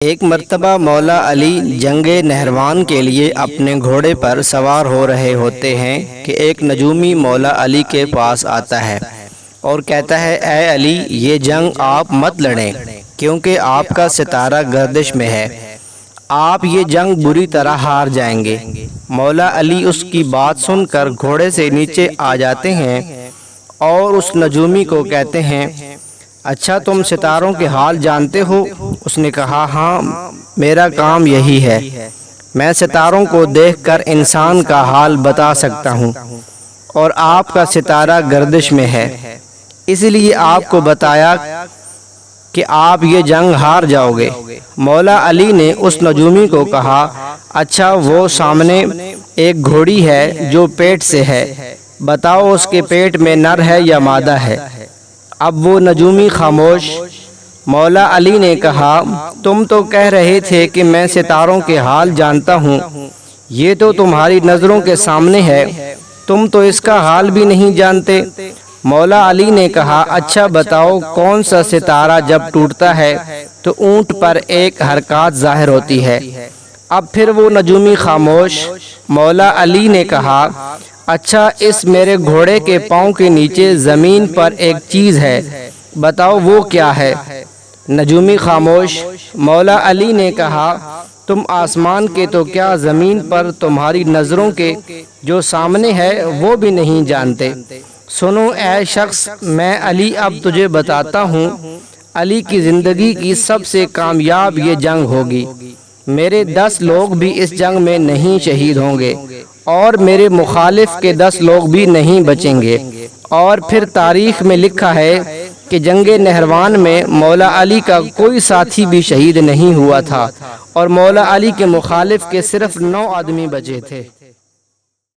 ایک مرتبہ مولا علی جنگ نہروان کے لیے اپنے گھوڑے پر سوار ہو رہے ہوتے ہیں کہ ایک نجومی مولا علی کے پاس آتا ہے اور کہتا ہے، اے علی، یہ جنگ آپ مت لڑیں کیونکہ آپ کا ستارہ گردش میں ہے، آپ یہ جنگ بری طرح ہار جائیں گے۔ مولا علی اس کی بات سن کر گھوڑے سے نیچے آ جاتے ہیں اور اس نجومی کو کہتے ہیں، اچھا تم ستاروں کے حال جانتے ہو؟ اس نے کہا، ہاں، میرا کام یہی ہے، میں ستاروں کو دیکھ کر انسان کا حال بتا سکتا ہوں، اور آپ کا ستارہ گردش میں ہے، اس لیے آپ کو بتایا کہ آپ یہ جنگ ہار جاؤ گے۔ مولا علی نے اس نجومی کو کہا، اچھا وہ سامنے ایک گھوڑی ہے جو پیٹ سے ہے، بتاؤ اس کے پیٹ میں نر ہے یا مادہ ہے؟ اب وہ نجومی خاموش۔ مولا علی نے کہا، تم تو کہہ رہے تھے کہ میں ستاروں کے حال جانتا ہوں، یہ تو تمہاری نظروں کے سامنے ہے، تم تو اس کا حال بھی نہیں جانتے۔ مولا علی نے کہا، اچھا بتاؤ کون سا ستارہ جب ٹوٹتا ہے تو اونٹ پر ایک حرکات ظاہر ہوتی ہے؟ اب پھر وہ نجومی خاموش۔ مولا علی نے کہا، اچھا اس میرے گھوڑے کے پاؤں کے نیچے زمین پر ایک چیز ہے، بتاؤ وہ کیا ہے؟ نجومی خاموش۔ مولا علی نے کہا، تم آسمان کے تو کیا زمین پر تمہاری نظروں کے جو سامنے ہے وہ بھی نہیں جانتے؟ سنو اے شخص، میں علی اب تجھے بتاتا ہوں، علی کی زندگی کی سب سے کامیاب یہ جنگ ہوگی، میرے 10 لوگ بھی اس جنگ میں نہیں شہید ہوں گے اور میرے مخالف کے 10 لوگ بھی نہیں بچیں گے۔ اور پھر تاریخ میں لکھا ہے کہ جنگ نہروان میں مولا علی کا کوئی ساتھی بھی شہید نہیں ہوا تھا اور مولا علی کے مخالف کے صرف 9 آدمی بچے تھے۔